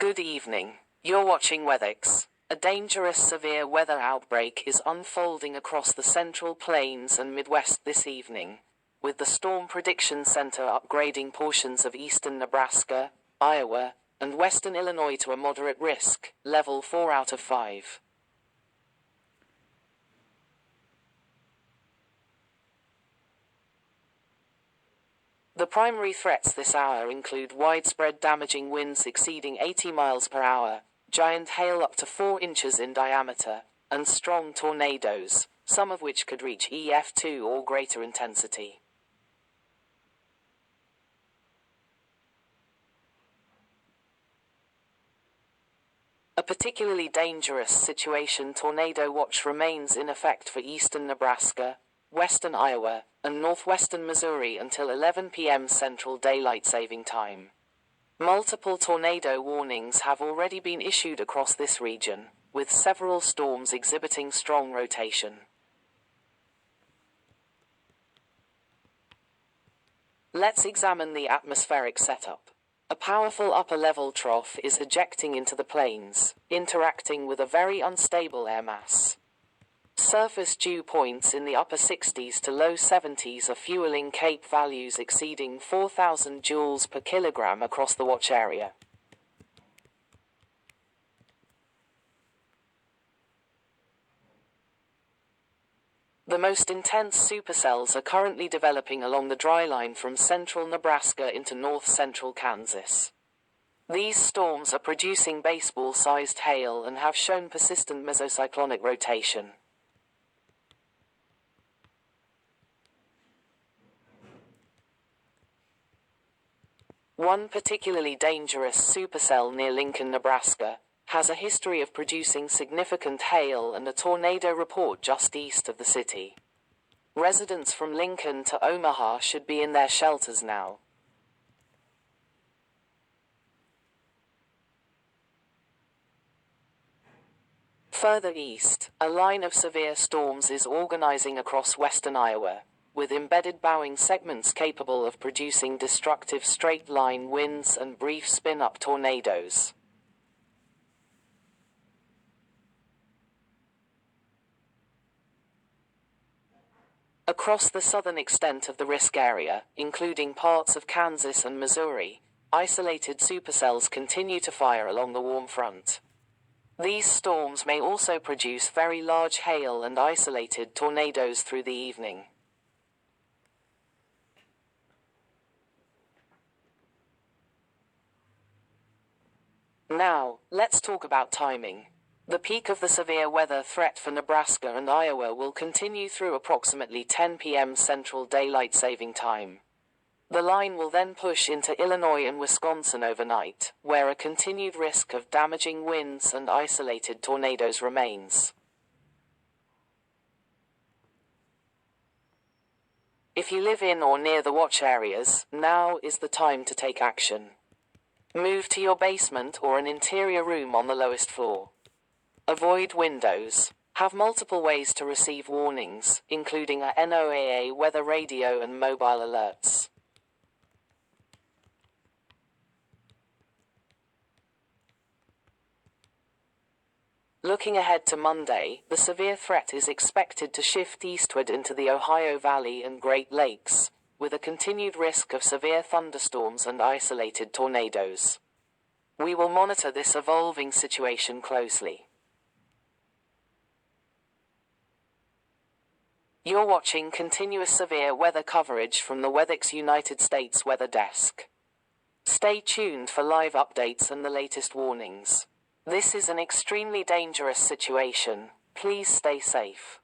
Good evening. You're watching Weathix. A dangerous severe weather outbreak is unfolding across the Central Plains and Midwest this evening, with the Storm Prediction Center upgrading portions of eastern Nebraska, Iowa, and western Illinois to a moderate risk, level 4 out of 5. The primary threats this hour include widespread damaging winds exceeding 80 miles per hour, giant hail up to 4 inches in diameter, and strong tornadoes, some of which could reach EF2 or greater intensity. A particularly dangerous situation tornado watch remains in effect for eastern Nebraska, western Iowa, and northwestern Missouri until 11 p.m. Central Daylight Saving Time. Multiple tornado warnings have already been issued across this region, with several storms exhibiting strong rotation. Let's examine the atmospheric setup. A powerful upper-level trough is ejecting into the plains, interacting with a very unstable air mass. Surface dew points in the upper 60s to low 70s are fueling CAPE values exceeding 4,000 joules per kilogram across the watch area. The most intense supercells are currently developing along the dry line from central Nebraska into north-central Kansas. These storms are producing baseball-sized hail and have shown persistent mesocyclonic rotation. One particularly dangerous supercell near Lincoln, Nebraska, has a history of producing significant hail and a tornado report just east of the city. Residents from Lincoln to Omaha should be in their shelters now. Further east, a line of severe storms is organizing across western Iowa, with embedded bowing segments capable of producing destructive straight-line winds and brief spin-up tornadoes. Across the southern extent of the risk area, including parts of Kansas and Missouri, isolated supercells continue to fire along the warm front. These storms may also produce very large hail and isolated tornadoes through the evening. Now, let's talk about timing. The peak of the severe weather threat for Nebraska and Iowa will continue through approximately 10 p.m. Central Daylight Saving Time. The line will then push into Illinois and Wisconsin overnight, where a continued risk of damaging winds and isolated tornadoes remains. If you live in or near the watch areas, now is the time to take action. Move to your basement or an interior room on the lowest floor. Avoid windows. Have multiple ways to receive warnings, including a NOAA weather radio and mobile alerts. Looking ahead to Monday, the severe threat is expected to shift eastward into the Ohio Valley and Great Lakes, with a continued risk of severe thunderstorms and isolated tornadoes. We will monitor this evolving situation closely. You're watching continuous severe weather coverage from the Weathix United States Weather Desk. Stay tuned for live updates and the latest warnings. This is an extremely dangerous situation. Please stay safe.